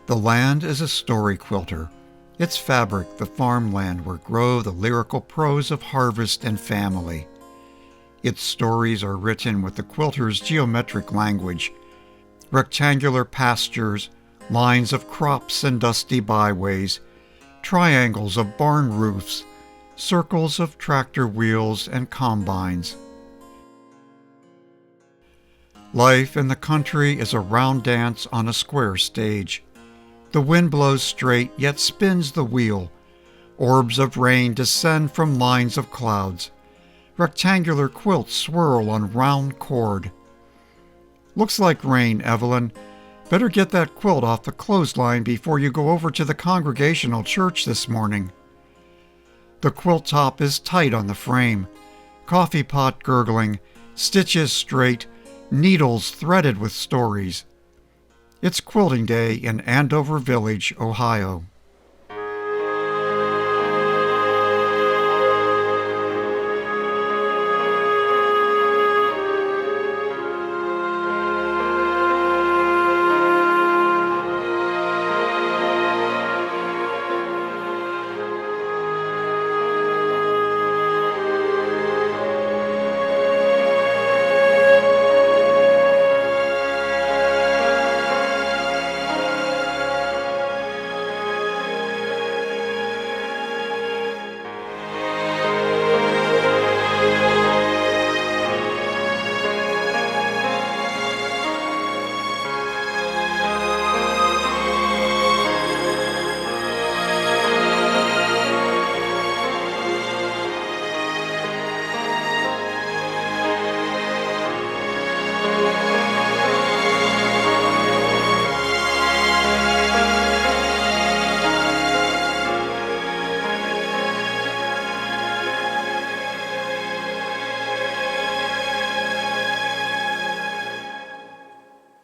The land is a story quilter. Its fabric the farmland where grow the lyrical prose of harvest and family. Its stories are written with the quilter's geometric language. Rectangular pastures, lines of crops and dusty byways, triangles of barn roofs, circles of tractor wheels and combines. Life in the country is a round dance on a square stage. The wind blows straight, yet spins the wheel. Orbs of rain descend from lines of clouds. Rectangular quilts swirl on round cord. Looks like rain, Evelyn. Better get that quilt off the clothesline before you go over to the Congregational Church this morning. The quilt top is tight on the frame. Coffee pot gurgling, stitches straight, needles threaded with stories. It's quilting day in Andover Village, Ohio.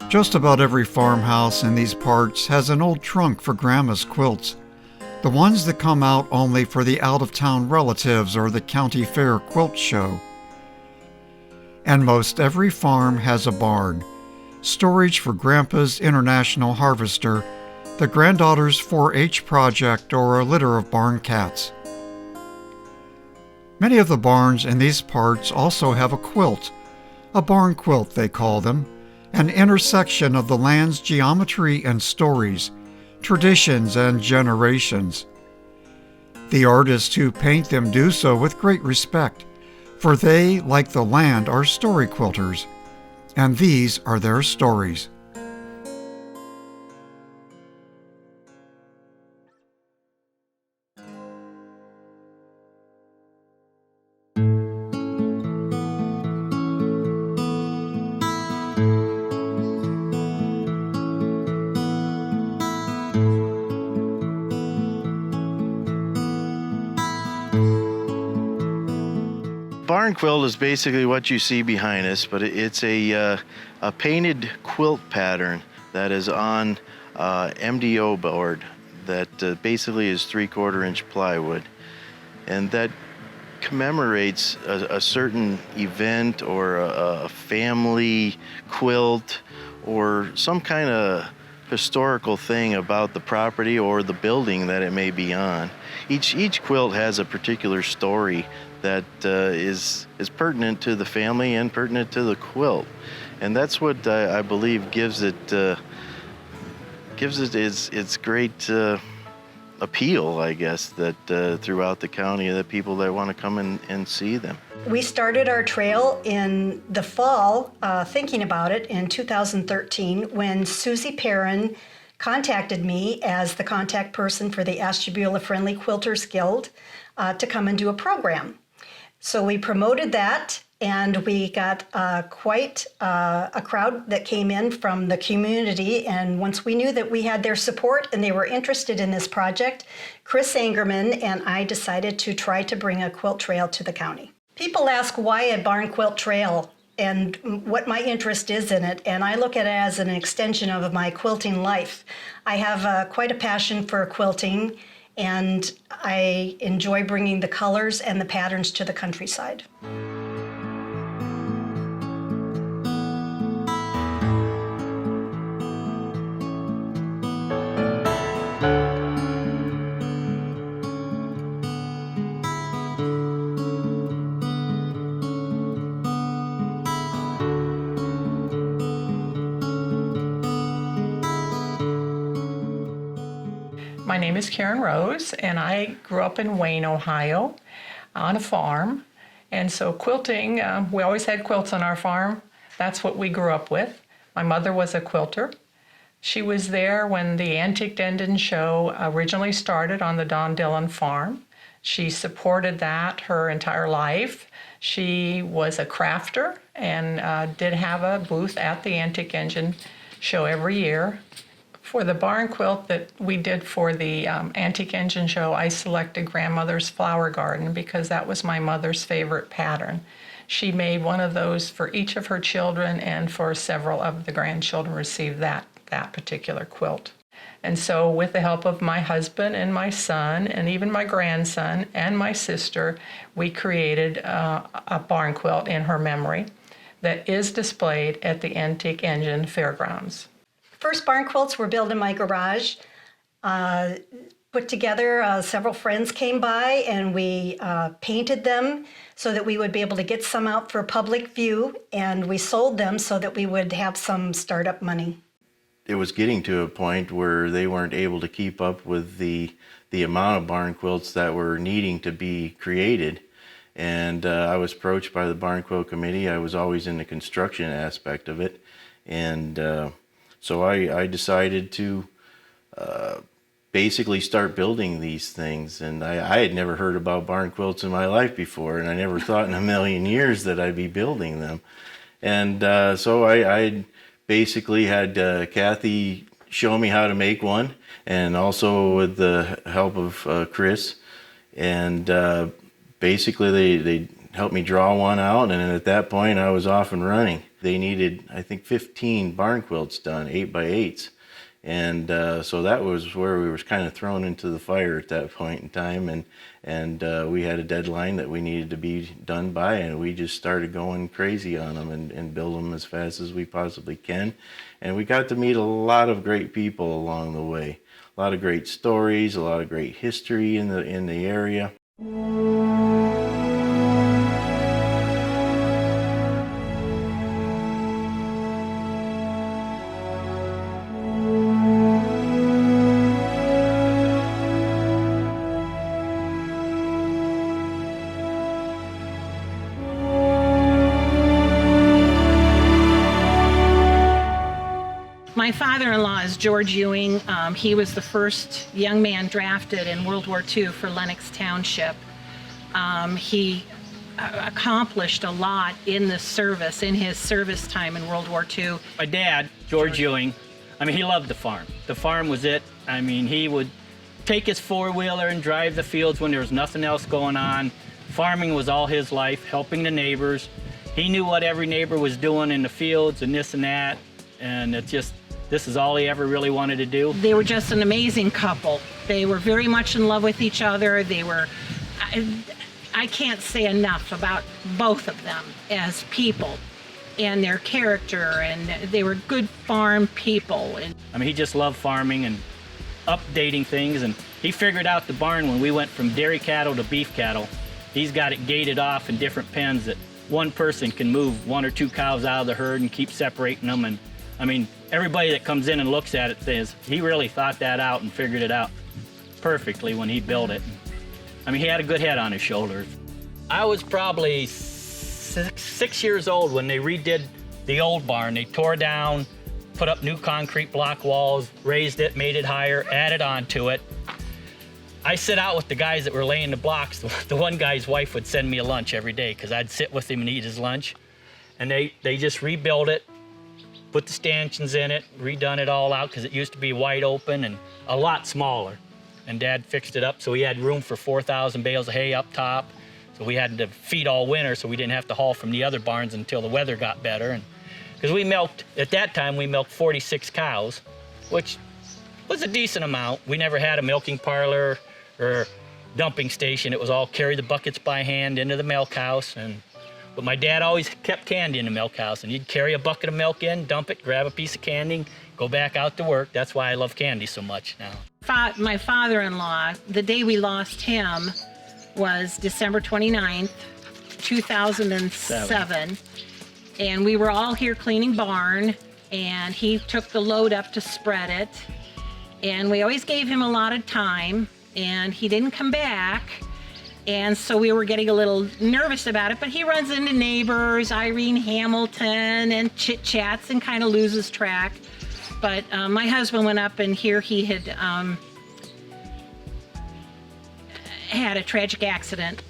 Just about every farmhouse in these parts has an old trunk for Grandma's quilts, the ones that come out only for the out-of-town relatives or the county fair quilt show. And most every farm has a barn, storage for Grandpa's international harvester, the granddaughter's 4-H project, or a litter of barn cats. Many of the barns in these parts also have a quilt, a barn quilt they call them, an intersection of the land's geometry and stories, traditions and generations. The artists who paint them do so with great respect, for they, like the land, are story quilters, and these are their stories. Barn quilt is basically what you see behind us, but it's a painted quilt pattern that is on MDO board that basically is 3/4 inch plywood, and that commemorates a certain event or a family quilt or some kind of historical thing about the property or the building that it may be on. Each quilt has a particular story that is pertinent to the family and pertinent to the quilt, and that's what I believe gives it its great appeal, I guess, that throughout the county, that people that want to come and see them. We started our trail in the fall, thinking about it in 2013, when Susie Perrin contacted me as the contact person for the Ashtabula Friendly Quilters Guild to come and do a program. So we promoted that, and we got quite a crowd that came in from the community. And once we knew that we had their support and they were interested in this project, Chris Angerman and I decided to try to bring a quilt trail to the county. People ask why a barn quilt trail and what my interest is in it, and I look at it as an extension of my quilting life. I have quite a passion for quilting, and I enjoy bringing the colors and the patterns to the countryside. name is Karen Rose, and I grew up in Wayne, Ohio, on a farm. And so quilting, we always had quilts on our farm. That's what we grew up with. My mother was a quilter. She was there when the Antique Dendon show originally started on the Don Dillon farm. She supported that her entire life. She was a crafter and did have a booth at the Antique Engine show every year. For the barn quilt that we did for the Antique Engine show, I selected Grandmother's Flower Garden because that was my mother's favorite pattern. She made one of those for each of her children, and for several of the grandchildren received that particular quilt. And so with the help of my husband and my son and even my grandson and my sister, we created a barn quilt in her memory that is displayed at the Antique Engine Fairgrounds. First barn quilts were built in my garage. Put together, several friends came by and we painted them so that we would be able to get some out for public view, and we sold them so that we would have some startup money. It was getting to a point where they weren't able to keep up with the amount of barn quilts that were needing to be created. And I was approached by the Barn Quilt Committee. I was always in the construction aspect of it. And so I decided to basically start building these things. And I had never heard about barn quilts in my life before, and I never thought in a million years that I'd be building them. And so I basically had Kathy show me how to make one, and also with the help of Chris. And basically they helped me draw one out, and at that point I was off and running. They needed, I think, 15 barn quilts done, 8x8s. And so that was where we were kind of thrown into the fire at that point in time. And we had a deadline that we needed to be done by, and we just started going crazy on them and build them as fast as we possibly can. And we got to meet a lot of great people along the way. A lot of great stories, a lot of great history in the area. My father-in-law is George Ewing. He was the first young man drafted in World War II for Lenox Township. He accomplished a lot in the service, in his service time in World War II. My dad, George Ewing, he loved the farm. The farm was it. He would take his four-wheeler and drive the fields when there was nothing else going on. Farming was all his life, helping the neighbors. He knew what every neighbor was doing in the fields and this and that, and this is all he ever really wanted to do. They were just an amazing couple. They were very much in love with each other. They were, I can't say enough about both of them as people and their character, and they were good farm people. He just loved farming and updating things, and he figured out the barn when we went from dairy cattle to beef cattle. He's got it gated off in different pens that one person can move 1 or 2 cows out of the herd and keep separating them. And everybody that comes in and looks at it says he really thought that out and figured it out perfectly when he built it. He had a good head on his shoulders. I was probably 6 years old when they redid the old barn. They tore down, put up new concrete block walls, raised it, made it higher, added on to it. I sit out with the guys that were laying the blocks. The one guy's wife would send me a lunch every day because I'd sit with him and eat his lunch. And they just rebuilt it, put the stanchions in it, redone it all out because it used to be wide open and a lot smaller. And Dad fixed it up so we had room for 4,000 bales of hay up top. So we had to feed all winter so we didn't have to haul from the other barns until the weather got better. And because we milked, at that time we milked 46 cows, which was a decent amount. We never had a milking parlor or dumping station. It was all carry the buckets by hand into the milk house. But my dad always kept candy in the milk house, and he'd carry a bucket of milk in, dump it, grab a piece of candy, go back out to work. That's why I love candy so much now. My father-in-law, the day we lost him was December 29th, 2007. And we were all here cleaning barn, and he took the load up to spread it. And we always gave him a lot of time, and he didn't come back. And so we were getting a little nervous about it, but he runs into neighbors, Irene Hamilton, and chit-chats and kind of loses track. But my husband went up, and here he had had a tragic accident.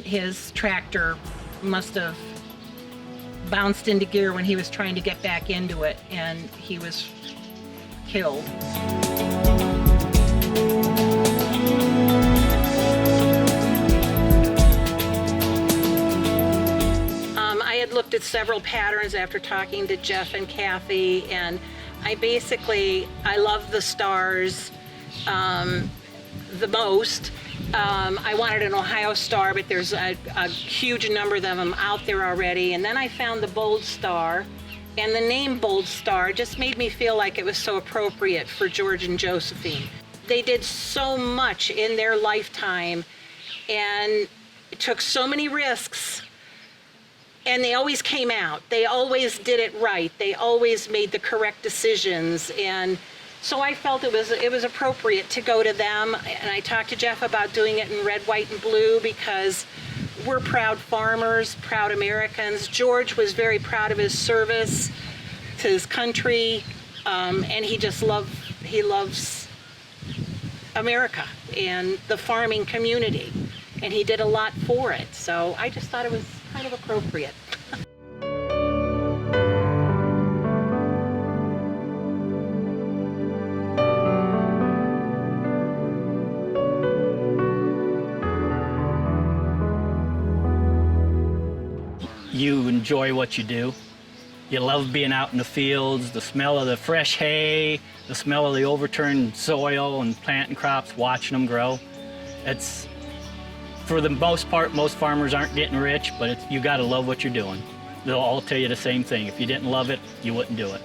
His tractor must have bounced into gear when he was trying to get back into it, and he was killed. I had looked at several patterns after talking to Jeff and Kathy, and I love the stars the most. I wanted an Ohio star, but there's a huge number of them out there already. And then I found the Bold Star, and the name Bold Star just made me feel like it was so appropriate for George and Josephine. They did so much in their lifetime and took so many risks, and they always came out. They always did it right. They always made the correct decisions, and so I felt it was appropriate to go to them. And I talked to Jeff about doing it in red, white, and blue because we're proud farmers, proud Americans. George was very proud of his service to his country, and he loves America and the farming community, and he did a lot for it. So I just thought it was kind of appropriate. You enjoy what you do. You love being out in the fields, the smell of the fresh hay, the smell of the overturned soil and planting crops, watching them grow. It's, for the most part, most farmers aren't getting rich, but you gotta love what you're doing. They'll all tell you the same thing. If you didn't love it, you wouldn't do it.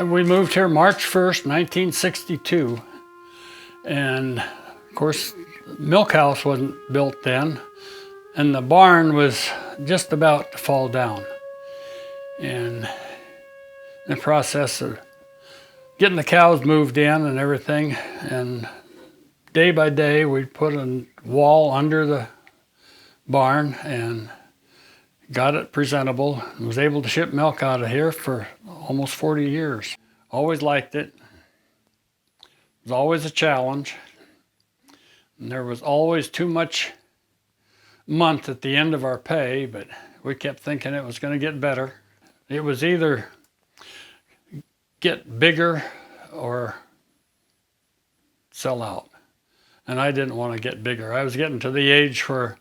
We moved here March 1st, 1962. And of course, the milk house wasn't built then. And the barn was just about to fall down. And in the process of getting the cows moved in and everything, and day by day we'd put a wall under the barn and got it presentable, and was able to ship milk out of here for almost 40 years. Always liked it. It was always a challenge. And there was always too much month at the end of our pay, but we kept thinking it was going to get better. It was either get bigger or sell out. And I didn't want to get bigger. I was getting to the age where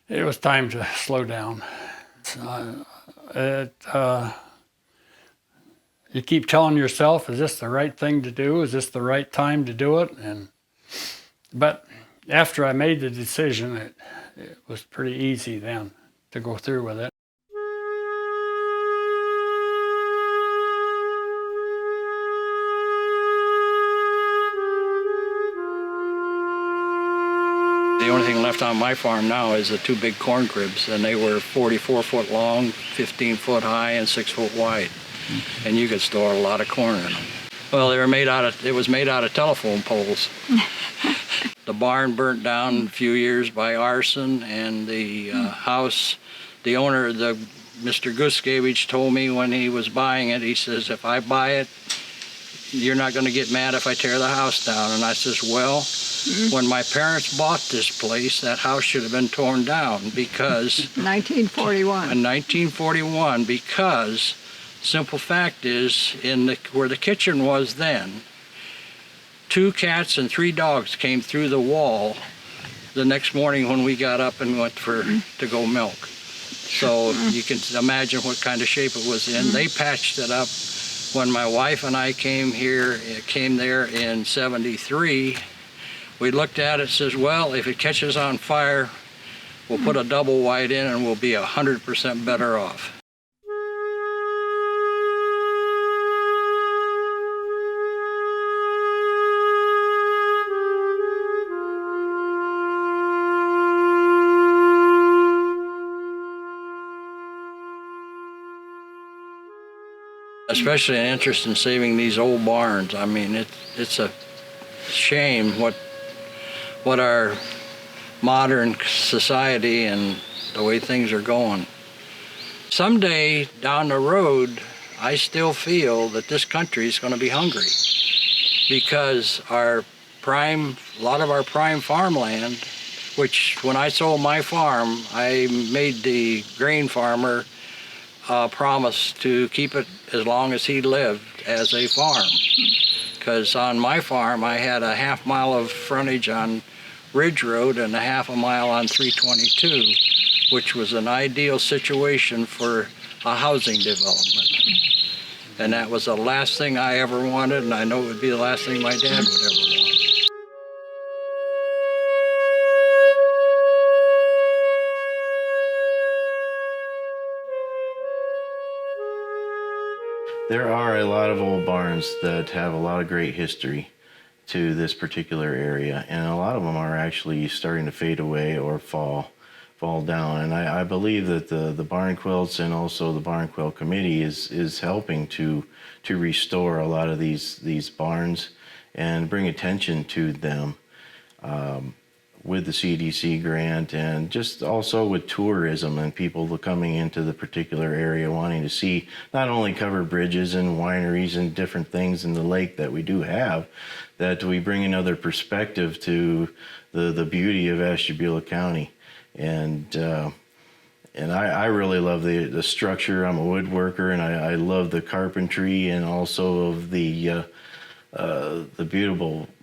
it was time to slow down. You keep telling yourself, is this the right thing to do? Is this the right time to do it? But after I made the decision, it was pretty easy then to go through with it. The only thing left on my farm now is the two big corn cribs, and they were 44 foot long, 15 foot high, and 6 foot wide. And you could store a lot of corn in them. Well, it was made out of telephone poles. The barn burnt down a few years by arson, and the house, the owner, Mr. Guskevich, told me when he was buying it, he says, if I buy it, you're not going to get mad if I tear the house down. And I says, well, when my parents bought this place, that house should have been torn down because... 1941. In 1941, because simple fact is, where the kitchen was then, 2 cats and 3 dogs came through the wall the next morning when we got up and went to go milk. So you can imagine what kind of shape it was in. They patched it up. When my wife and I came there in '73, We looked at it, says, well, if it catches on fire, we'll put a double wide in and we'll be 100% better off. Especially an interest in saving these old barns. I mean, it's a shame what our modern society and the way things are going. Someday down the road, I still feel that this country is going to be hungry because a lot of our prime farmland, which when I sold my farm, I made the grain farmer promise to keep it as long as he lived as a farm. Because on my farm, I had a half mile of frontage on Ridge Road and a half a mile on 322, which was an ideal situation for a housing development. And that was the last thing I ever wanted, and I know it would be the last thing my dad would ever want. There are a lot of old barns that have a lot of great history to this particular area, and a lot of them are actually starting to fade away or fall down. And I believe that the Barn Quilts and also the Barn Quilt Committee is helping to restore a lot of these barns and bring attention to them with the CDC grant, and just also with tourism and people coming into the particular area wanting to see not only covered bridges and wineries and different things in the lake that we do have, that we bring another perspective to the beauty of Ashtabula County. And I really love the structure. I'm a woodworker, and I love the carpentry and also of the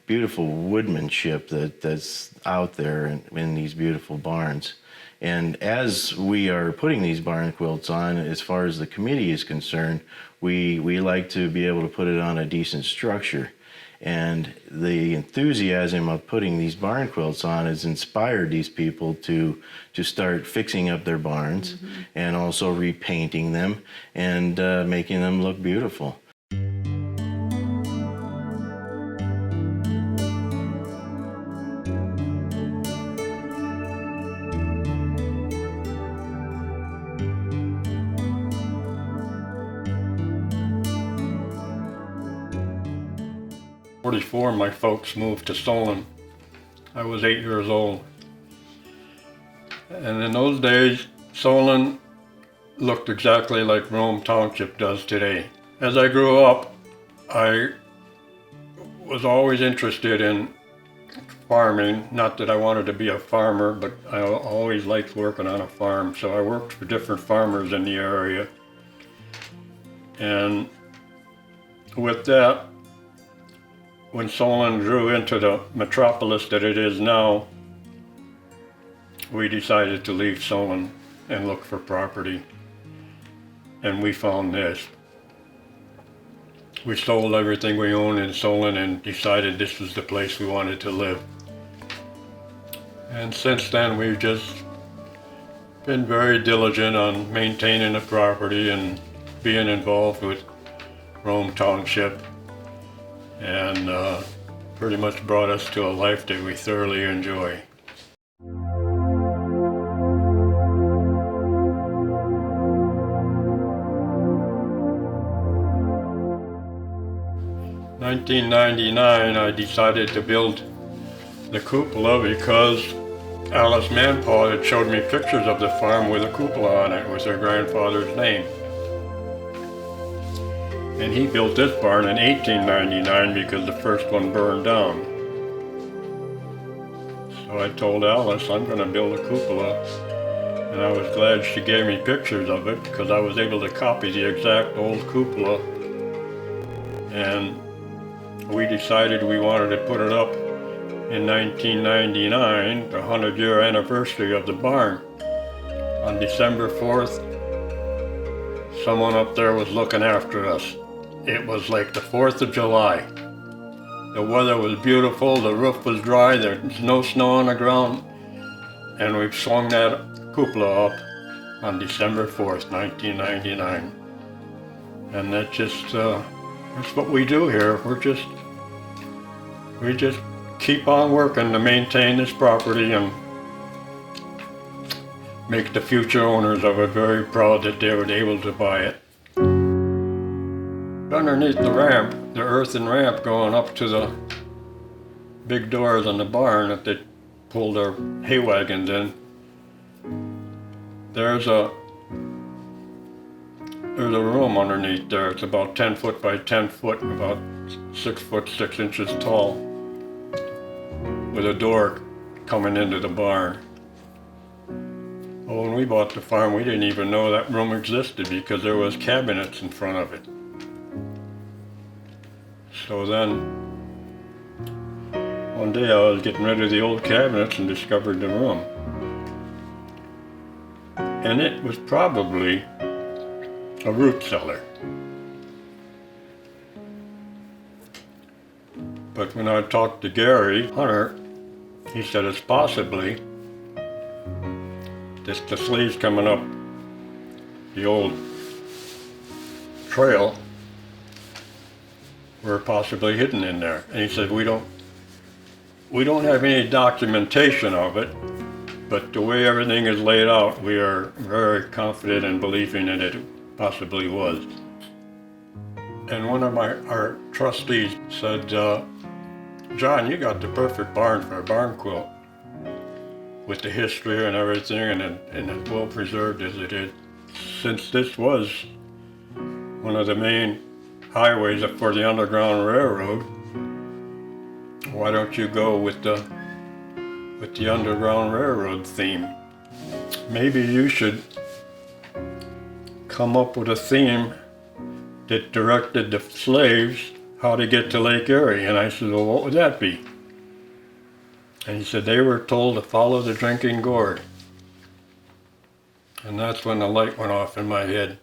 beautiful woodmanship that's out there in these beautiful barns. And as we are putting these barn quilts on, as far as the committee is concerned, we like to be able to put it on a decent structure. And the enthusiasm of putting these barn quilts on has inspired these people to start fixing up their barns, and also repainting them and making them look beautiful. '44, my folks moved to Solon. I was 8 years old. And in those days, Solon looked exactly like Rome Township does today. As I grew up, I was always interested in farming. Not that I wanted to be a farmer, but I always liked working on a farm. So I worked for different farmers in the area. And with that, when Solon grew into the metropolis that it is now, we decided to leave Solon and look for property. And we found this. We sold everything we owned in Solon and decided this was the place we wanted to live. And since then, we've just been very diligent on maintaining the property and being involved with Rome Township, and pretty much brought us to a life that we thoroughly enjoy. In 1999, I decided to build the cupola because Alice Manpaw had showed me pictures of the farm with a cupola on it with her grandfather's name. And he built this barn in 1899 because the first one burned down. So I told Alice, I'm going to build a cupola. And I was glad she gave me pictures of it because I was able to copy the exact old cupola. And we decided we wanted to put it up in 1999, the 100-year anniversary of the barn. On December 4th, someone up there was looking after us. It was like the 4th of July. The weather was beautiful, the roof was dry, there was no snow on the ground, and we swung that cupola up on December 4th, 1999. And that's just, that's what we do here. We just keep on working to maintain this property and make the future owners of it very proud that they were able to buy it. Underneath the ramp, the earthen ramp going up to the big doors on the barn that they pull their hay wagons in, there's a room underneath there. It's about 10 foot by 10 foot, about 6 foot 6 inches tall, with a door coming into the barn. Well, when we bought the farm, we didn't even know that room existed because there was cabinets in front of it. So then, one day I was getting rid of the old cabinets and discovered the room. And it was probably a root cellar. But when I talked to Gary Hunter, he said it's possibly the sleeves coming up the old trail were possibly hidden in there. And he said, we don't have any documentation of it, but the way everything is laid out, we are very confident in believing that it possibly was. And one of our trustees said, John, you got the perfect barn for a barn quilt, with the history and everything, and as well preserved as it is. Since this was one of the main highways for the Underground Railroad, why don't you go with the Underground Railroad theme? Maybe you should come up with a theme that directed the slaves how to get to Lake Erie. And I said, well, what would that be? And he said they were told to follow the drinking gourd. And that's when the light went off in my head.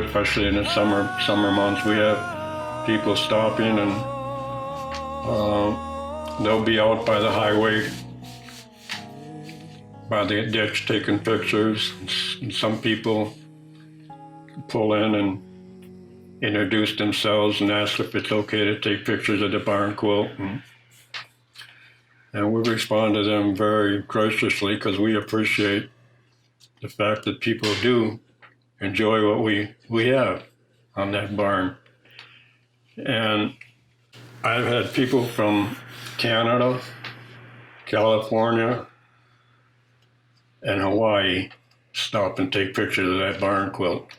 Especially in the summer months, we have people stopping, and they'll be out by the highway, by the ditch, taking pictures. And some people pull in and introduce themselves and ask if it's okay to take pictures of the barn quilt. And we respond to them very graciously because we appreciate the fact that people do enjoy what we have on that barn. And I've had people from Canada, California, and Hawaii stop and take pictures of that barn quilt.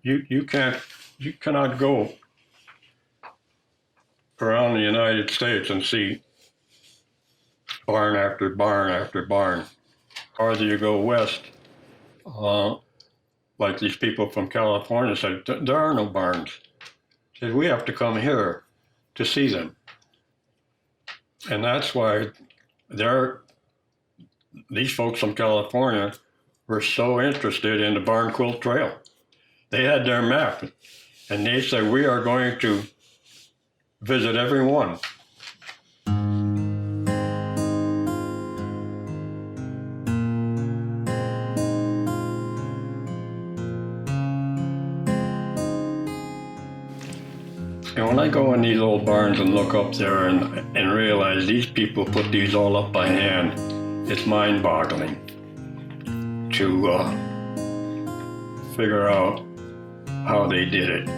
You cannot go around the United States and see barn after barn after barn. Farther you go west, like these people from California said, there are no barns. Said, we have to come here to see them. And that's why these folks from California were so interested in the Barn Quilt Trail. They had their map, and they said, we are going to visit every one. And when I go in these old barns and look up there and realize these people put these all up by hand, it's mind-boggling to figure out how they did it.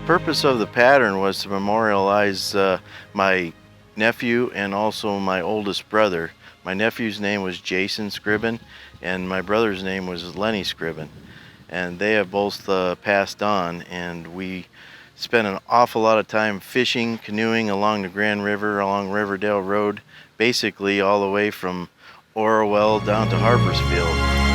purpose of the pattern was to memorialize my nephew and also my oldest brother. My nephew's name was Jason Scriven, and my brother's name was Lenny Scriven. And they have both passed on, and we spent an awful lot of time fishing, canoeing along the Grand River, along Riverdale Road, basically all the way from Orwell down to Harpersfield.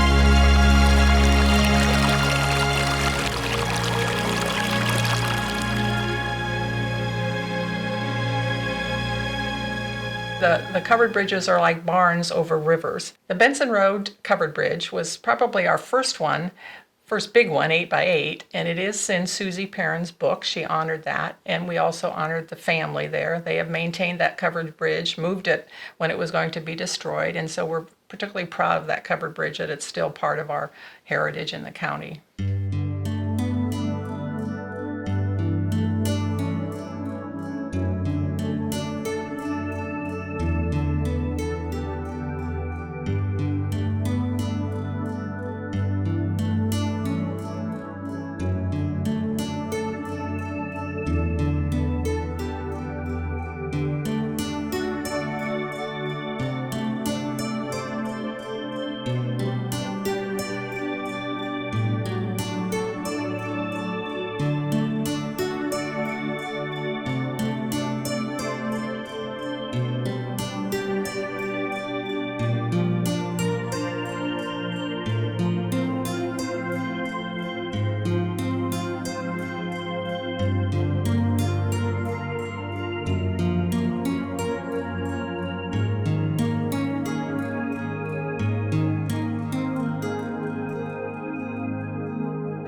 The covered bridges are like barns over rivers. The Benson Road covered bridge was probably our first big one, 8x8, and it is in Susie Perrin's book. She honored that, and we also honored the family there. They have maintained that covered bridge, moved it when it was going to be destroyed, and so we're particularly proud of that covered bridge, that it's still part of our heritage in the county.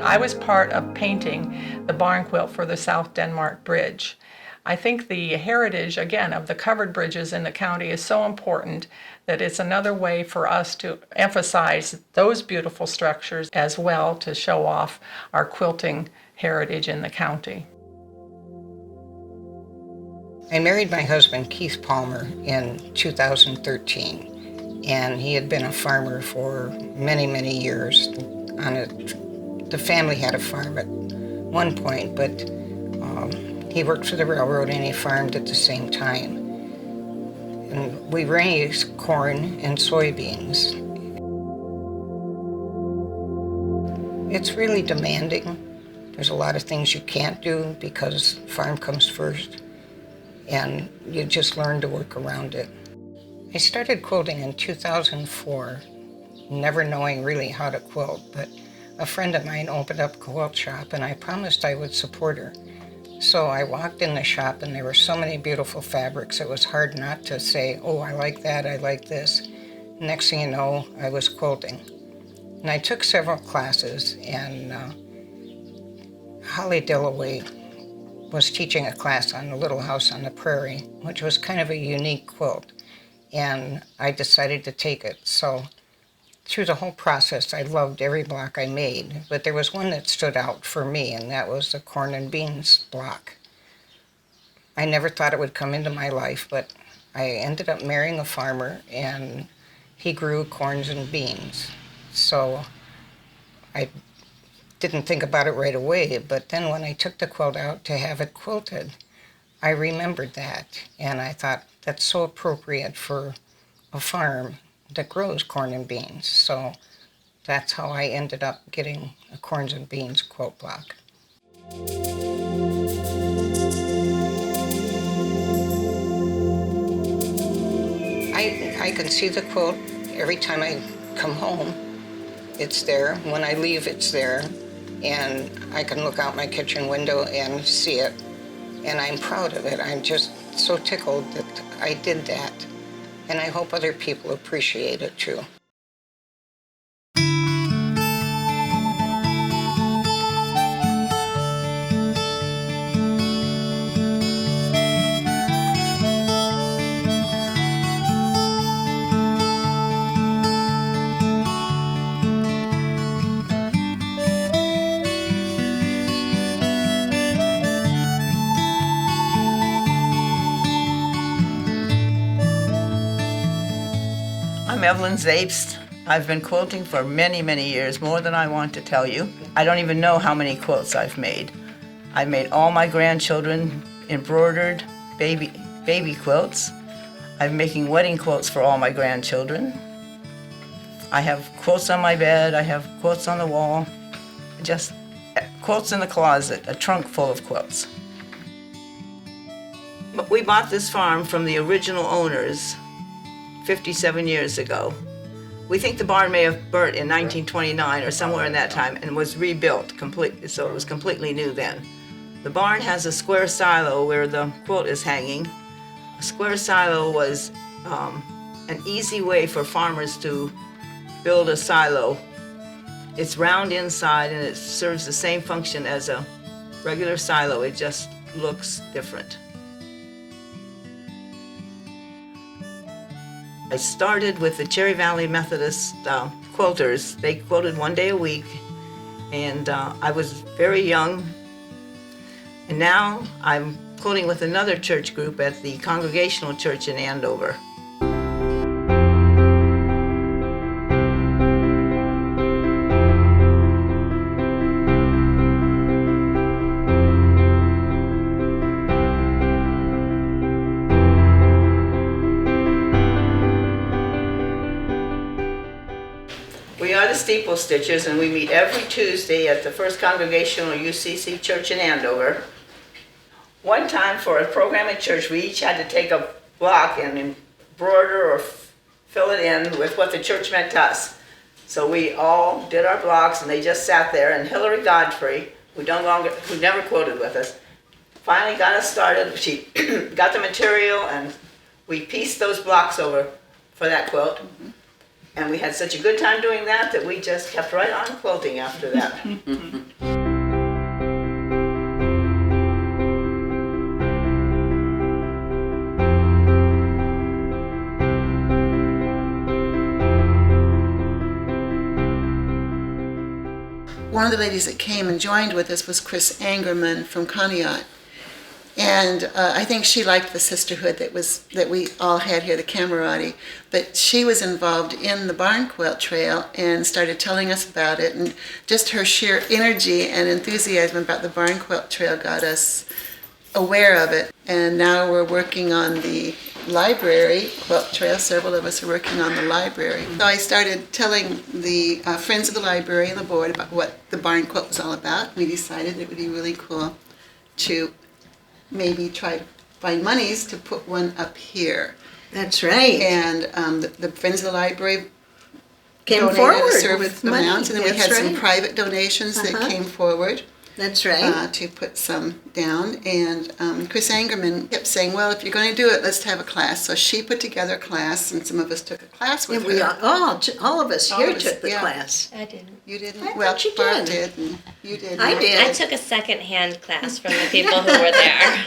I was part of painting the barn quilt for the South Denmark Bridge. I think the heritage, again, of the covered bridges in the county is so important that it's another way for us to emphasize those beautiful structures as well, to show off our quilting heritage in the county. I married my husband, Keith Palmer, in 2013, and he had been a farmer for many, many years. The family had a farm at one point, but he worked for the railroad and he farmed at the same time. And we raised corn and soybeans. It's really demanding. There's a lot of things you can't do because farm comes first, and you just learn to work around it. I started quilting in 2004, never knowing really how to quilt, but a friend of mine opened up a quilt shop and I promised I would support her. So I walked in the shop and there were so many beautiful fabrics, it was hard not to say, oh, I like that, I like this. Next thing you know, I was quilting. And I took several classes, and Holly Dillaway was teaching a class on the Little House on the Prairie, which was kind of a unique quilt. And I decided to take it. So through the whole process, I loved every block I made, but there was one that stood out for me, and that was the corn and beans block. I never thought it would come into my life, but I ended up marrying a farmer, and he grew corns and beans. So I didn't think about it right away, but then when I took the quilt out to have it quilted, I remembered that, and I thought that's so appropriate for a farm that grows corn and beans. So that's how I ended up getting a corns and beans quilt block. I can see the quilt every time I come home. It's there. When I leave, it's there. And I can look out my kitchen window and see it. And I'm proud of it. I'm just so tickled that I did that. And I hope other people appreciate it too. I'm Evelyn Zapst. I've been quilting for many, many years, more than I want to tell you. I don't even know how many quilts I've made. I made all my grandchildren embroidered baby quilts. I'm making wedding quilts for all my grandchildren. I have quilts on my bed, I have quilts on the wall, just quilts in the closet, a trunk full of quilts. But we bought this farm from the original owners 57 years ago. We think the barn may have burnt in 1929 or somewhere in that time and was rebuilt completely, so it was completely new then. The barn has a square silo where the quilt is hanging. A square silo was an easy way for farmers to build a silo. It's round inside and it serves the same function as a regular silo, it just looks different. I started with the Cherry Valley Methodist quilters. They quilted 1 day a week, and I was very young. And now I'm quilting with another church group at the Congregational Church in Andover. We are the Steeple Stitchers, and we meet every Tuesday at the First Congregational UCC Church in Andover. One time for a program at church, we each had to take a block and embroider or fill it in with what the church meant to us. So we all did our blocks, and they just sat there, and Hillary Godfrey, who never quilted with us, finally got us started. She got the material, and we pieced those blocks over for that quilt. And we had such a good time doing that that we just kept right on quilting after that. One of the ladies that came and joined with us was Chris Angerman from Conneaut. And I think she liked the sisterhood that we all had here, the camaraderie. But she was involved in the barn quilt trail and started telling us about it. And just her sheer energy and enthusiasm about the barn quilt trail got us aware of it. And now we're working on the library quilt trail. Several of us are working on the library. So I started telling the friends of the library and the board about what the barn quilt was all about. We decided it would be really cool to maybe try to find monies to put one up here. That's right. And the Friends of the Library came donated forward a certain with money. amount, and then we That's had some right. private donations that came forward. That's right. To put some down. And Chris Angerman kept saying, well, if you're going to do it, let's have a class. So she put together a class, and some of us took a class with her. All of us here took the yeah. class. I didn't. You didn't? I Well, thought you Barb did. and you did. I did. I took a second-hand class from the people who were there.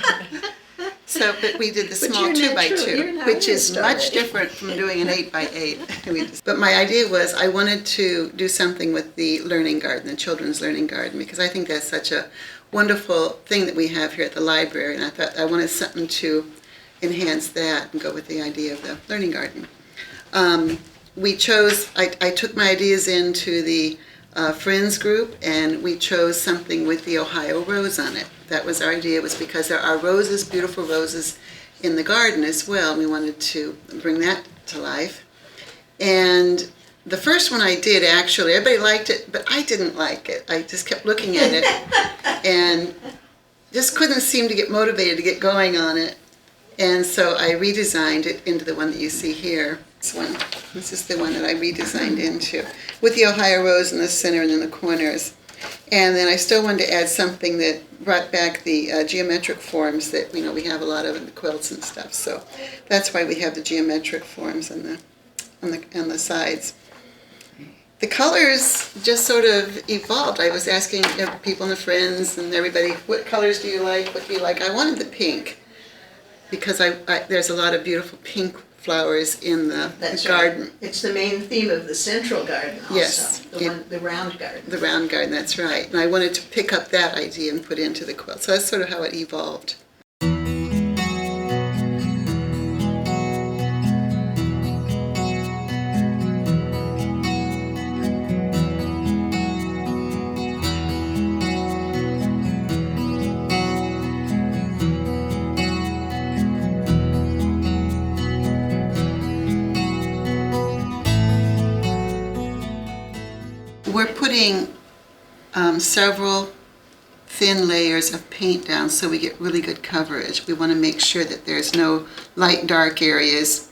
So, but we did the But small you're 2x2, not which is started. much different from doing an 8x8. But my idea was I wanted to do something with the learning garden, the children's learning garden, because I think that's such a wonderful thing that we have here at the library, and I thought I wanted something to enhance that and go with the idea of the learning garden. We chose, I took my ideas into the Friends group, and we chose something with the Ohio rose on it. That was our idea, was because there are roses, beautiful roses in the garden as well, and we wanted to bring that to life. And the first one I did, actually, everybody liked it, but I didn't like it. I just kept looking at it and just couldn't seem to get motivated to get going on it. And so I redesigned it into the one that you see here. This is the one that I redesigned into, with the Ohio rose in the center and in the corners. And then I still wanted to add something that brought back the geometric forms that we have a lot of in the quilts and stuff. So that's why we have the geometric forms on the sides. The colors just sort of evolved. I was asking people and the friends and everybody, what colors do you like? What do you like? I wanted the pink because there's a lot of beautiful pink flowers in the garden. Right. It's the main theme of the central garden also. Yes. The round garden. The round garden, that's right. And I wanted to pick up that idea and put it into the quilt. So that's sort of how it evolved. putting several thin layers of paint down so we get really good coverage. We want to make sure that there's no light dark areas.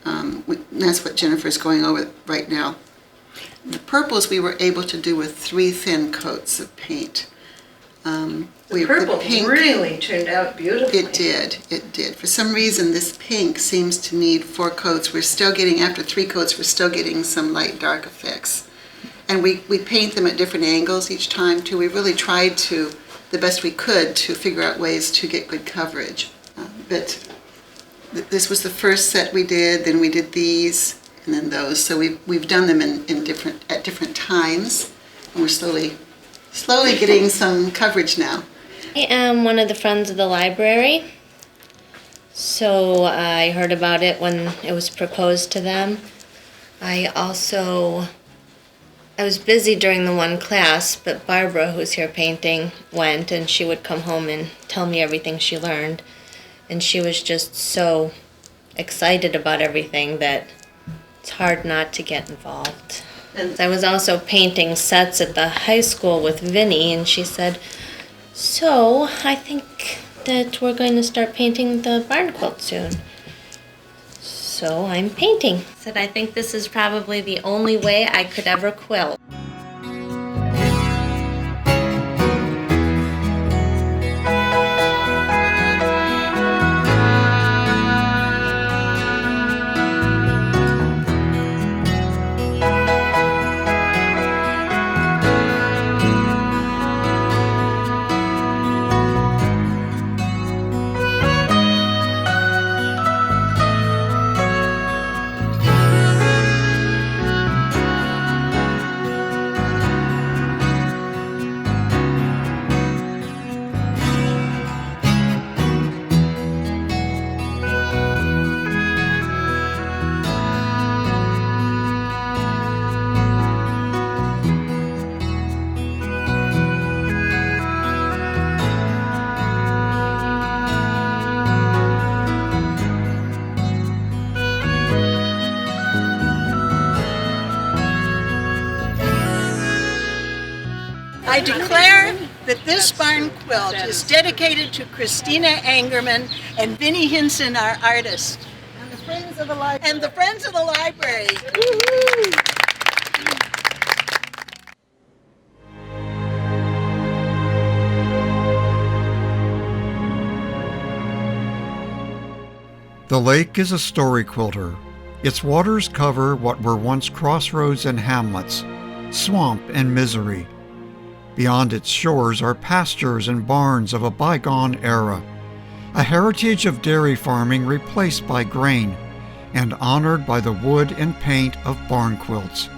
That's what Jennifer's going over right now. The purples we were able to do with 3 thin coats of paint. The purple really turned out beautifully. It did. For some reason, this pink seems to need 4 coats. We're still getting, after 3 coats, we're still getting some light dark effects. And we paint them at different angles each time, too. We really tried to, the best we could, to figure out ways to get good coverage. But this was the first set we did, then we did these, and then those. So we've done them at different times, and we're slowly getting some coverage now. I am one of the Friends of the Library, so I heard about it when it was proposed to them. I was busy during the one class, but Barbara, who's here painting, went, and she would come home and tell me everything she learned. And she was just so excited about everything that it's hard not to get involved. And I was also painting sets at the high school with Vinny, and she said, "So, I think that we're going to start painting the barn quilt soon." So I'm painting. I said, I think this is probably the only way I could ever quilt. I declare that this barn quilt is dedicated to Christina Angerman and Vinnie Hinson, our artist. And the Friends of the Library. Woo-hoo. The lake is a story quilter. Its waters cover what were once crossroads and hamlets, swamp and misery. Beyond its shores are pastures and barns of a bygone era, a heritage of dairy farming replaced by grain and honored by the wood and paint of barn quilts.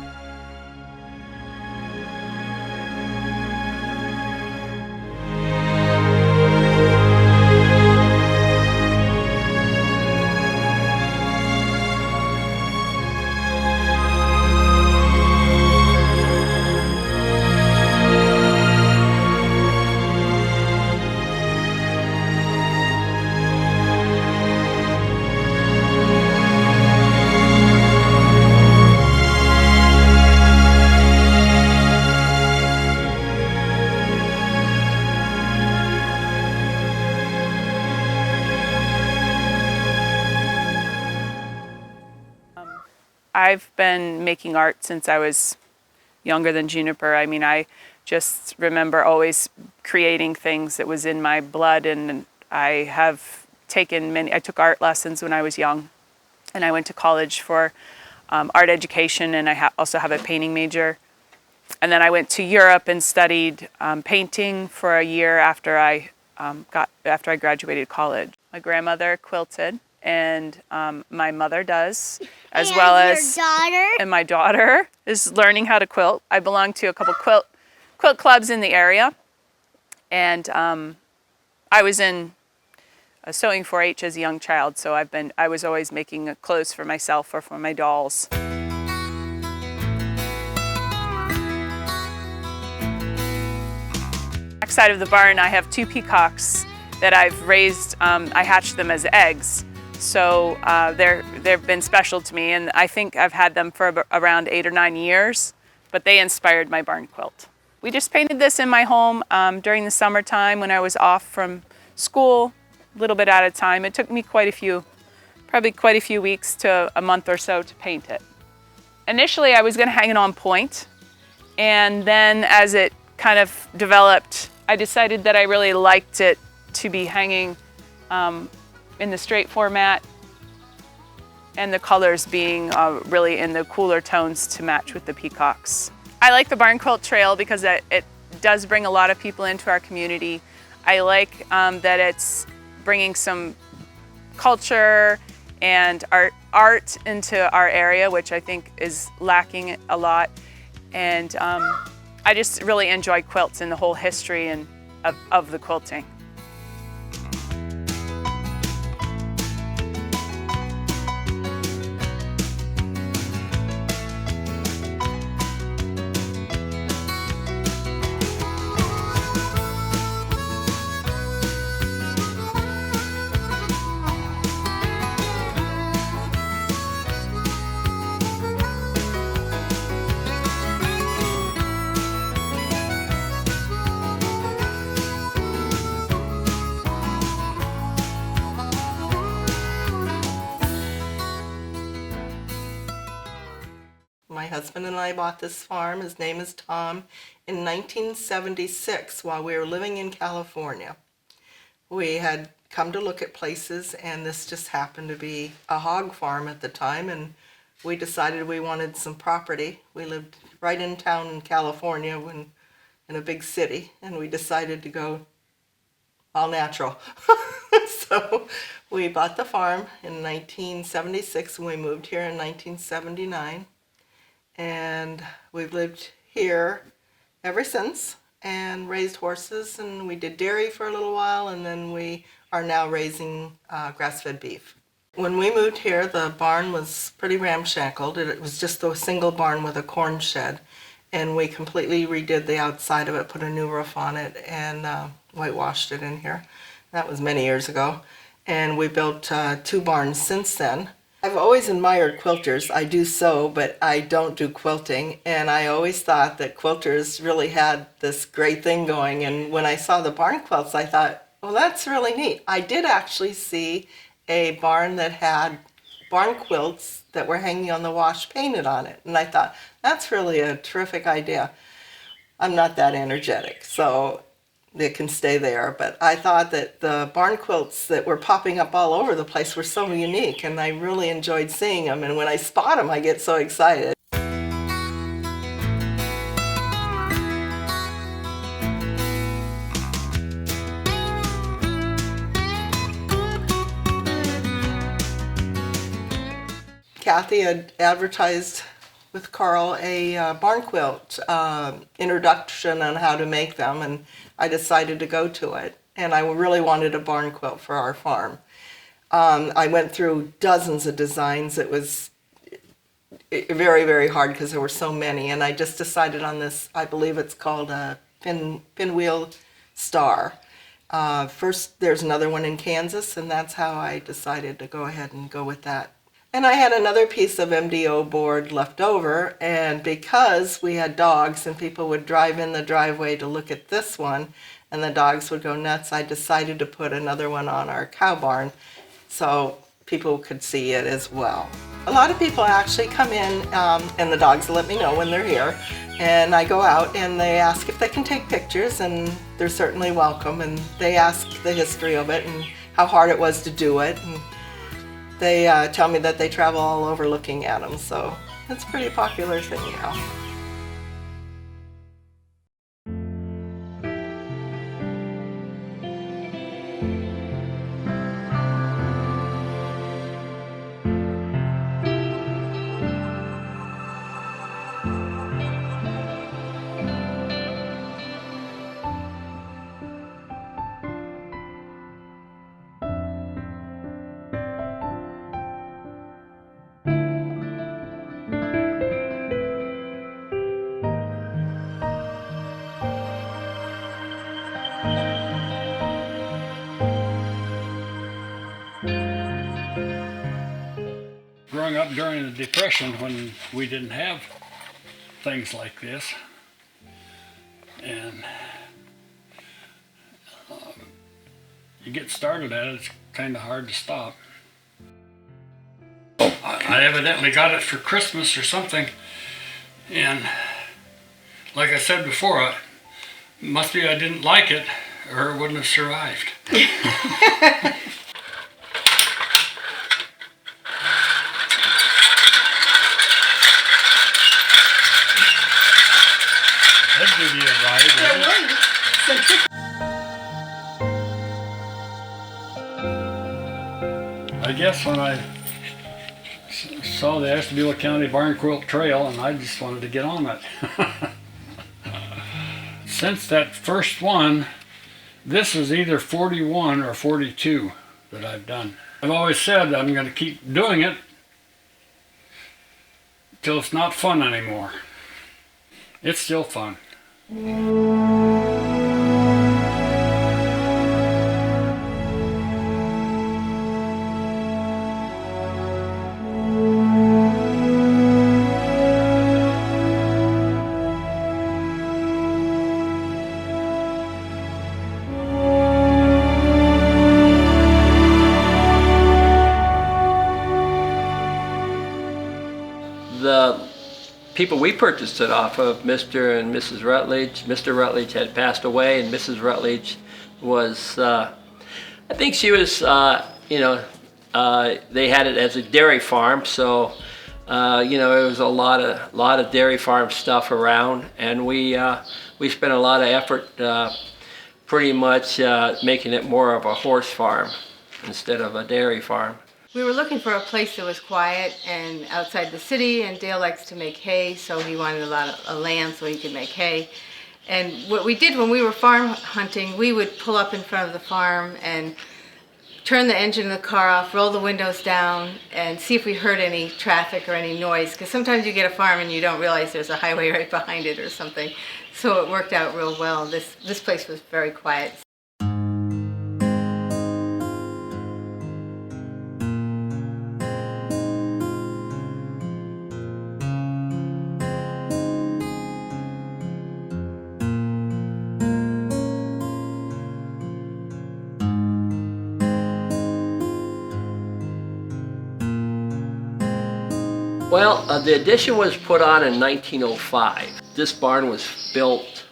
I've been making art since I was younger than Juniper. I mean, I just remember always creating things that was in my blood, and I have taken I took art lessons when I was young, and I went to college for art education, and I also have a painting major. And then I went to Europe and studied painting for a year after I graduated college. My grandmother quilted, and my mother does, as well as your daughter? And my daughter is learning how to quilt. I belong to a couple quilt clubs in the area, and I was in sewing 4-H as a young child, so I was always making clothes for myself or for my dolls. Backside of the barn, I have 2 peacocks that I've raised. I hatched them as eggs. So they've been special to me, and I think I've had them for around 8 or 9 years. but they inspired my barn quilt. We just painted this in my home during the summertime when I was off from school, a little bit at a time. It took me probably quite a few weeks to a month or so to paint it. Initially, I was going to hang it on point, and then as it kind of developed, I decided that I really liked it to be hanging in the straight format, and the colors being really in the cooler tones to match with the peacocks. I like the barn quilt trail because it does bring a lot of people into our community. I like that it's bringing some culture and art into our area, which I think is lacking a lot. And I just really enjoy quilts and the whole history of the quilting. My husband and I bought this farm, his name is Tom, in 1976 while we were living in California. We had come to look at places, and this just happened to be a hog farm at the time, and we decided we wanted some property. We lived right in town in California in a big city, and we decided to go all natural. So we bought the farm in 1976 and we moved here in 1979. And we've lived here ever since and raised horses, and we did dairy for a little while, and then we are now raising grass-fed beef. When we moved here, the barn was pretty ramshackled. It was just a single barn with a corn shed, and we completely redid the outside of it, put a new roof on it, and whitewashed it in here. That was many years ago. And we built 2 barns since then. I've always admired quilters. I do sew, but I don't do quilting, and I always thought that quilters really had this great thing going, and when I saw the barn quilts, I thought, well, that's really neat. I did actually see a barn that had barn quilts that were hanging on the wash painted on it, and I thought, that's really a terrific idea. I'm not that energetic, so they can stay there, but I thought that the barn quilts that were popping up all over the place were so unique, and I really enjoyed seeing them, and when I spot them, I get so excited. Kathy had advertised with Carl a barn quilt introduction on how to make them, and I decided to go to it. And I really wanted a barn quilt for our farm. I went through dozens of designs. It was very, very hard because there were so many, and I just decided on this, I believe it's called a pinwheel star. First, there's another one in Kansas, and that's how I decided to go ahead and go with that. And I had another piece of MDO board left over, and because we had dogs and people would drive in the driveway to look at this one, and the dogs would go nuts, I decided to put another one on our cow barn so people could see it as well. A lot of people actually come in, and the dogs let me know when they're here, and I go out and they ask if they can take pictures, and they're certainly welcome, and they ask the history of it and how hard it was to do it. And they tell me that they travel all over looking at them, so it's a pretty popular thing now. Growing up during the Depression when we didn't have things like this. And you get started at it, it's kind of hard to stop. I evidently got it for Christmas or something, and like I said before, must be I didn't like it or it wouldn't have survived. That'd give you a ride, wouldn't it? I guess when I saw the Ashtabula County Barn Quilt Trail, and I just wanted to get on it. Since that first one, this is either 41 or 42 that I've done. I've always said I'm going to keep doing it till it's not fun anymore. It's still fun. The people we purchased it off of, Mr. and Mrs. Rutledge. Mr. Rutledge had passed away, and Mrs. Rutledge was, I think she was, they had it as a dairy farm, so, there was a lot of dairy farm stuff around, and we spent a lot of effort pretty much making it more of a horse farm instead of a dairy farm. We were looking for a place that was quiet and outside the city, and Dale likes to make hay, so he wanted a lot of land so he could make hay. And what we did when we were farm hunting, we would pull up in front of the farm and turn the engine of the car off, roll the windows down, and see if we heard any traffic or any noise, because sometimes you get a farm and you don't realize there's a highway right behind it or something. So it worked out real well. This place was very quiet. Well, the addition was put on in 1905. This barn was built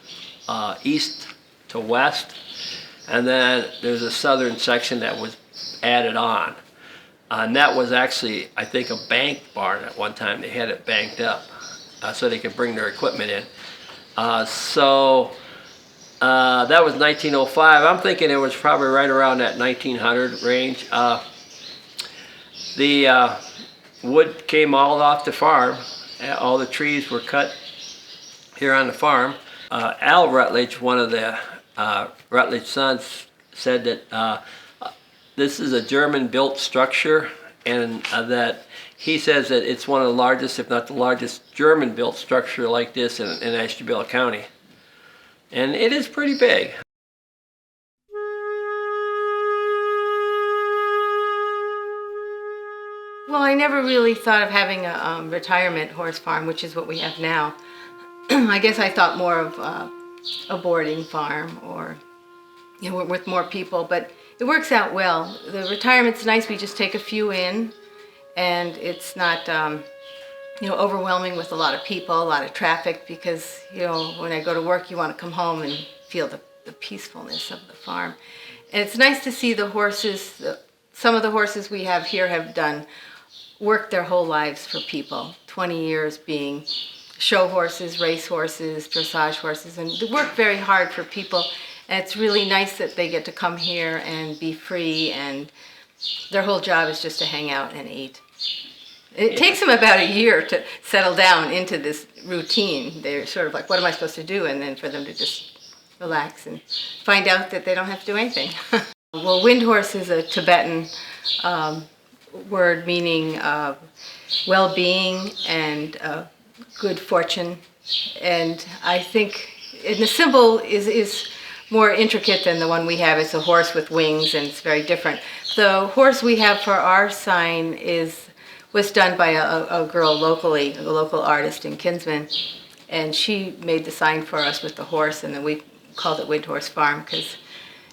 east to west, and then there's a southern section that was added on. And that was actually, I think, a bank barn at one time. They had it banked up so they could bring their equipment in. That was 1905. I'm thinking it was probably right around that 1900 range. The wood came all off the farm. All the trees were cut here on the farm. Al Rutledge, one of the Rutledge sons, said that this is a German-built structure, and that he says that it's one of the largest, if not the largest, German-built structure like this in Ashtabula County. And it is pretty big. Well, I never really thought of having a retirement horse farm, which is what we have now. I guess I thought more of a boarding farm, or with more people, but it works out well. The retirement's nice. We just take a few in, and it's not overwhelming with a lot of people, a lot of traffic, because when I go to work, you want to come home and feel the peacefulness of the farm. And it's nice to see the horses. Some of the horses we have here have worked their whole lives for people, 20 years being show horses, race horses, dressage horses, and they work very hard for people. And it's really nice that they get to come here and be free, and their whole job is just to hang out and eat. It takes them about a year to settle down into this routine. They're sort of like, what am I supposed to do? And then for them to just relax and find out that they don't have to do anything. Well, Windhorse is a Tibetan word meaning well-being and good fortune. And I think the symbol is more intricate than the one we have. It's a horse with wings, and it's very different. The horse we have for our sign was done by a girl locally, a local artist in Kinsman. And she made the sign for us with the horse, and then we called it Windhorse Farm because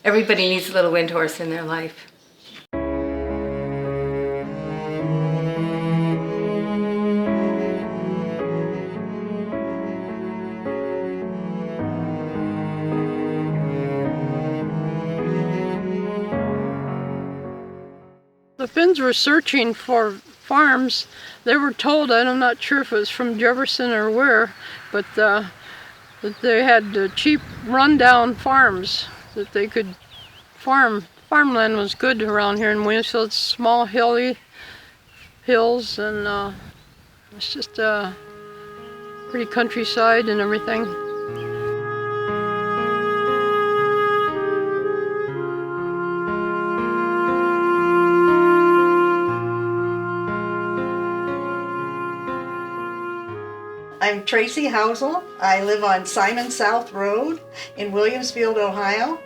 everybody needs a little Windhorse in their life. The Finns were searching for farms. They were told, and I'm not sure if it was from Jefferson or where, but that they had cheap rundown farms that they could farm. Farmland was good around here in Williams, so it's small hilly hills, and it's just a pretty countryside and everything. I'm Tracy Housel. I live on Simon South Road in Williamsfield, Ohio,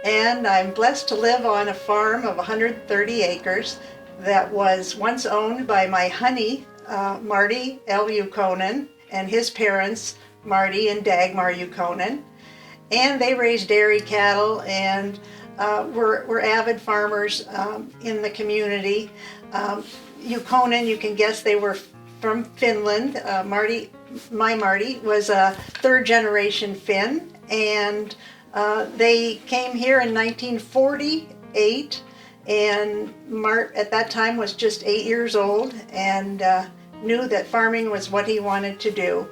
and I'm blessed to live on a farm of 130 acres that was once owned by my honey, Marty L. Ukonen, and his parents, Marty and Dagmar Ukonen. And they raised dairy cattle and were avid farmers in the community. Ukonen, you can guess they were from Finland. My Marty was a third generation Finn, and they came here in 1948, and Mart at that time was just 8 years old and knew that farming was what he wanted to do.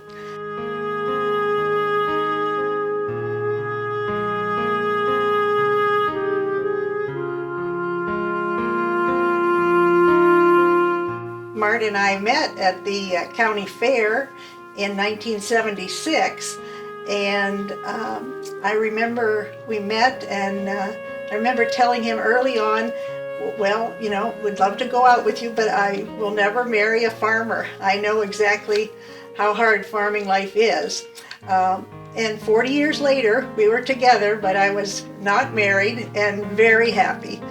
Mart and I met at the county fair in 1976, and I remember we met, and I remember telling him early on, well, you know, would love to go out with you, but I will never marry a farmer. I know exactly how hard farming life is. And 40 years later, we were together, but I was not married and very happy.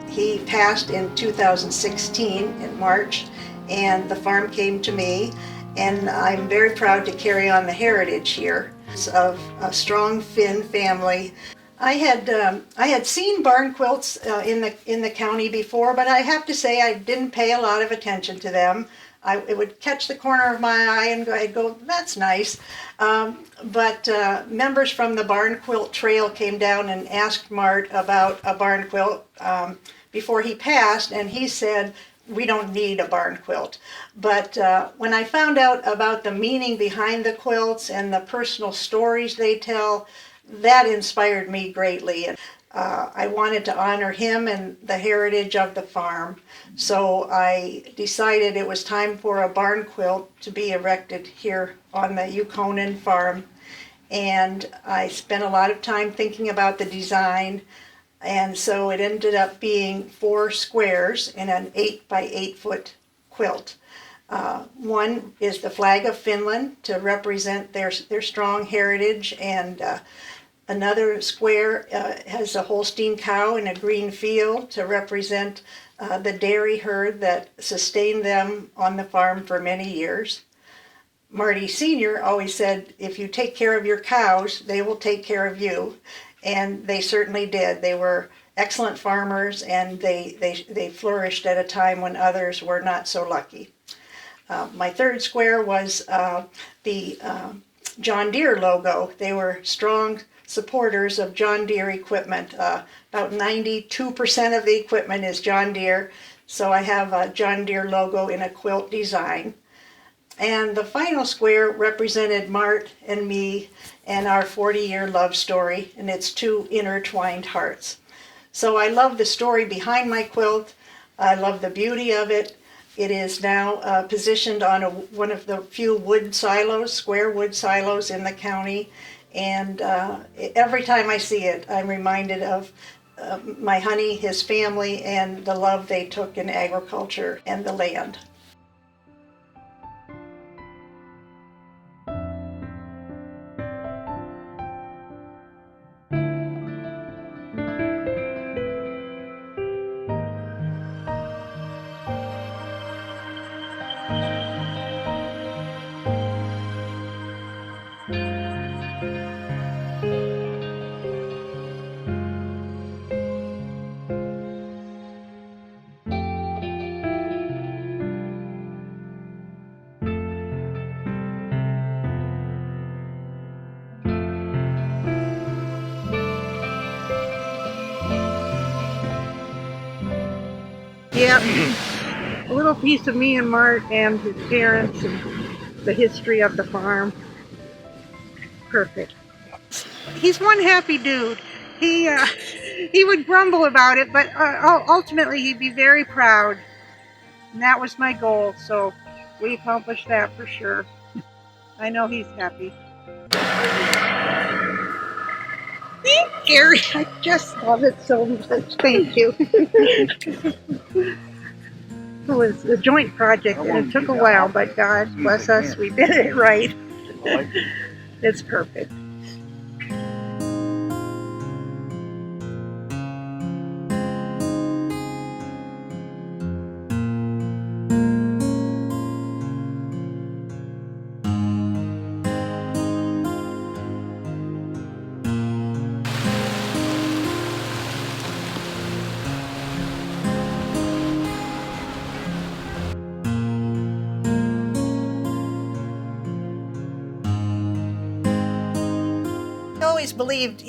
He passed in 2016 in March, and the farm came to me, and I'm very proud to carry on the heritage here of a strong Finn family. I had seen barn quilts in the county before, but I have to say I didn't pay a lot of attention to them. It would catch the corner of my eye and I'd go, that's nice. But members from the Barn Quilt Trail came down and asked Mart about a barn quilt before he passed, and he said, we don't need a barn quilt. But when I found out about the meaning behind the quilts and the personal stories they tell, that inspired me greatly. I wanted to honor him and the heritage of the farm. So I decided it was time for a barn quilt to be erected here on the Ukonen farm. And I spent a lot of time thinking about the design. And so it ended up being 4 squares in an 8 by 8 foot quilt. One is the flag of Finland to represent their strong heritage, and another square has a Holstein cow in a green field to represent the dairy herd that sustained them on the farm for many years. Marty Sr. always said, if you take care of your cows, they will take care of you. And they certainly did. They were excellent farmers, and they flourished at a time when others were not so lucky. My third square was the John Deere logo. They were strong supporters of John Deere equipment. About 92% of the equipment is John Deere, so I have a John Deere logo in a quilt design. And the final square represented Mart and me and our 40-year love story, and its 2 intertwined hearts. So I love the story behind my quilt. I love the beauty of it. It is now positioned on one of the few wood silos, square wood silos in the county. And every time I see it, I'm reminded of my honey, his family, and the love they took in agriculture and the land. Yep. A little piece of me and Mart and his parents and the history of the farm. Perfect. He's one happy dude. He would grumble about it, but ultimately he'd be very proud. And that was my goal, so we accomplished that for sure. I know he's happy. Thanks, Gary. I just love it so much. Thank you. It was a joint project and it took a while, but God bless us, we did it right. It's perfect. I always believed,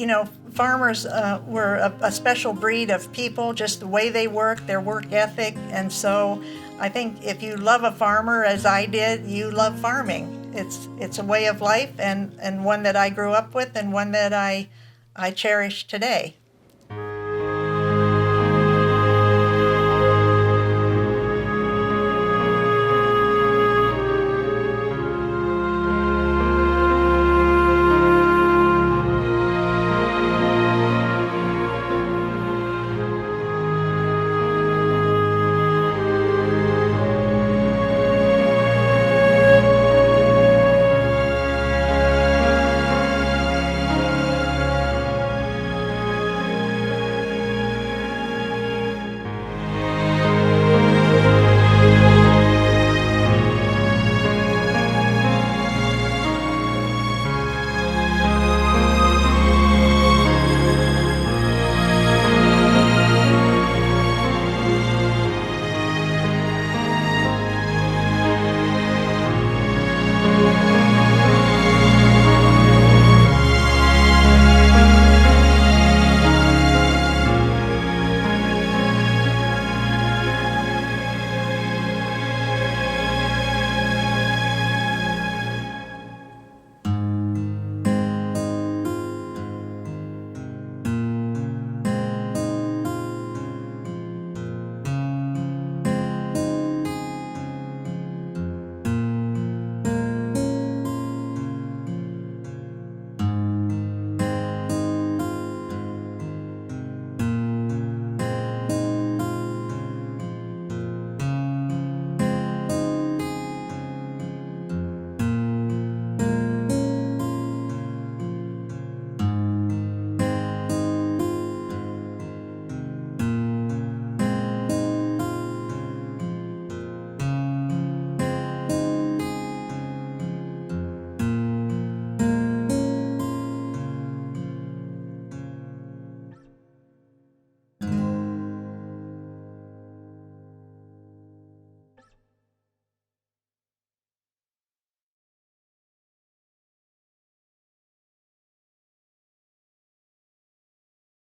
farmers were a special breed of people, just the way they work, their work ethic. And so I think if you love a farmer as I did, you love farming. It's a way of life and one that I grew up with and one that I cherish today.